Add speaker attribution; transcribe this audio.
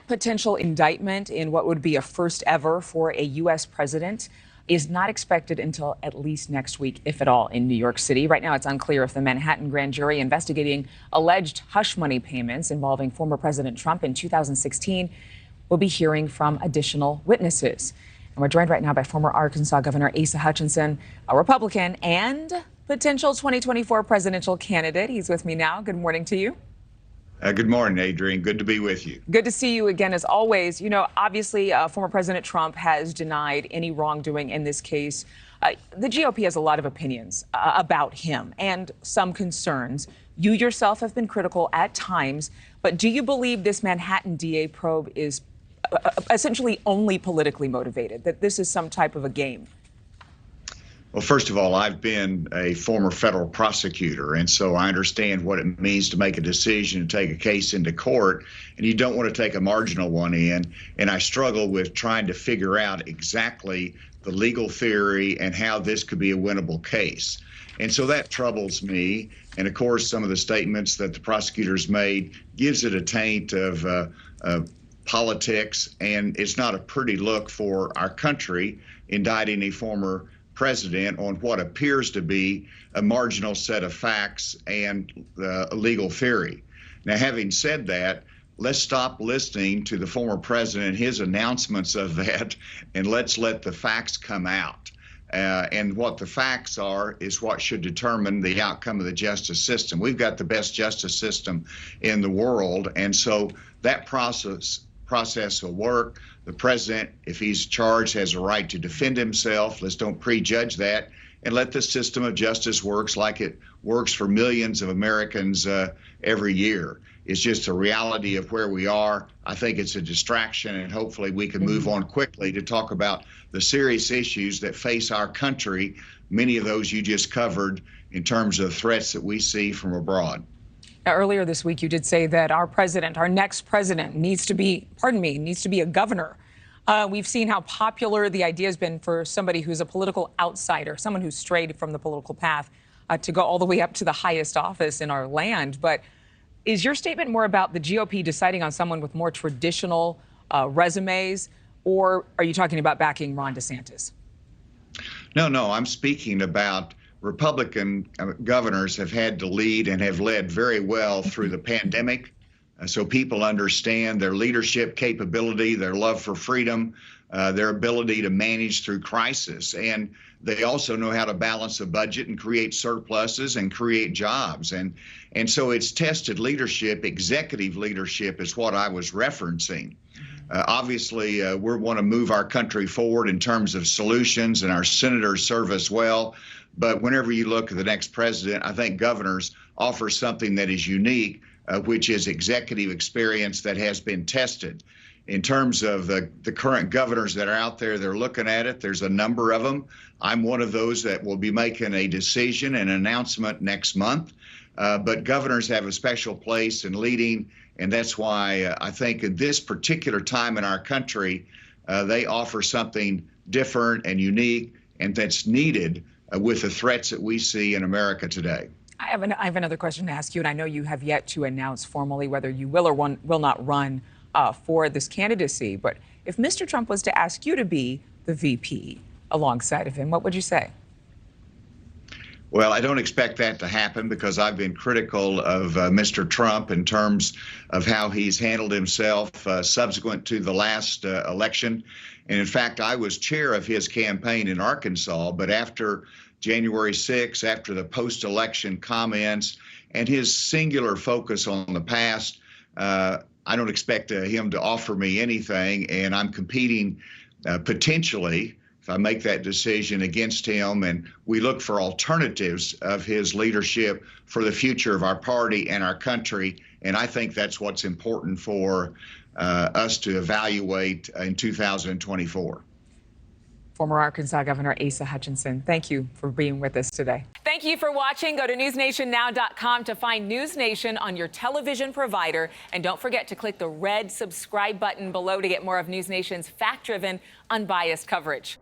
Speaker 1: potential indictment in what would be a first ever for a U.S. president is not expected until at least next week, if at all, in New York City. Right now, it's unclear if the Manhattan grand jury investigating alleged hush money payments involving former President Trump in 2016 will be hearing from additional witnesses. And we're joined right now by former Arkansas Governor Asa Hutchinson, a Republican and potential 2024 presidential candidate. He's with me now. Good morning to you.
Speaker 2: Good morning, Adrienne. Good to be with you.
Speaker 1: Good to see you again, as always. You know, obviously, former President Trump has denied any wrongdoing in this case. The GOP has a lot of opinions about him and some concerns. You yourself have been critical at times, but do you believe this Manhattan DA probe is essentially only politically motivated, that this is some type of a game?
Speaker 2: Well, first of all, I've been a former federal prosecutor, and so I understand what it means to make a decision to take a case into court, and you don't want to take a marginal one in. And I struggle with trying to figure out exactly the legal theory and how this could be a winnable case. And so that troubles me. And of course, some of the statements that the prosecutors made gives it a taint of politics, and it's not a pretty look for our country indicting a former president on what appears to be a marginal set of facts and legal theory. Now, having said that, let's stop listening to the former president, his announcements of that, and let's let the facts come out. And what the facts are is what should determine the outcome of the justice system. We've got the best justice system in the world, and so that process will work. The president, if he's charged, has a right to defend himself. Let's don't prejudge that, and let the system of justice works like it works for millions of Americans every year. It's just a reality of where we are. I think it's a distraction, and hopefully we can move on quickly to talk about the serious issues that face our country, many of those you just covered in terms of threats that we see from abroad.
Speaker 1: Now, earlier this week, you did say that our president, our next president, needs to be a governor. We've seen how popular the idea has been for somebody who's a political outsider, someone who's strayed from the political path, to go all the way up to the highest office in our land. But is your statement more about the GOP deciding on someone with more traditional resumes, or are you talking about backing Ron DeSantis?
Speaker 2: No, I'm speaking about Republican governors have had to lead and have led very well through the pandemic. So people understand their leadership capability, their love for freedom, their ability to manage through crisis. And they also know how to balance a budget and create surpluses and create jobs. And so it's tested leadership. Executive leadership is what I was referencing. Obviously, we want to move our country forward in terms of solutions, and our senators serve us well. But whenever you look at the next president, I think governors offer something that is unique, which is executive experience that has been tested. In terms of the current governors that are out there, they're looking at it. There's a number of them. I'm one of those that will be making a decision, an announcement next month. But governors have a special place in leading, and that's why I think at this particular time in our country, they offer something different and unique, and that's needed with the threats that we see in America today.
Speaker 1: I have another question to ask you, and I know you have yet to announce formally whether you will or will not run for this candidacy. But if Mr. Trump was to ask you to be the VP alongside of him, what would you say?
Speaker 2: Well, I don't expect that to happen because I've been critical of Mr. Trump in terms of how he's handled himself subsequent to the last election. And in fact, I was chair of his campaign in Arkansas, but after January 6th, after the post-election comments and his singular focus on the past, I don't expect him to offer me anything, and I'm competing potentially, if I make that decision, against him, and we look for alternatives of his leadership for the future of our party and our country, and I think that's what's important for us to evaluate in 2024.
Speaker 1: Former Arkansas Governor Asa Hutchinson, thank you for being with us today.
Speaker 3: Thank you for watching. Go to newsnationnow.com to find NewsNation on your television provider. And don't forget to click the red subscribe button below to get more of NewsNation's fact-driven, unbiased coverage.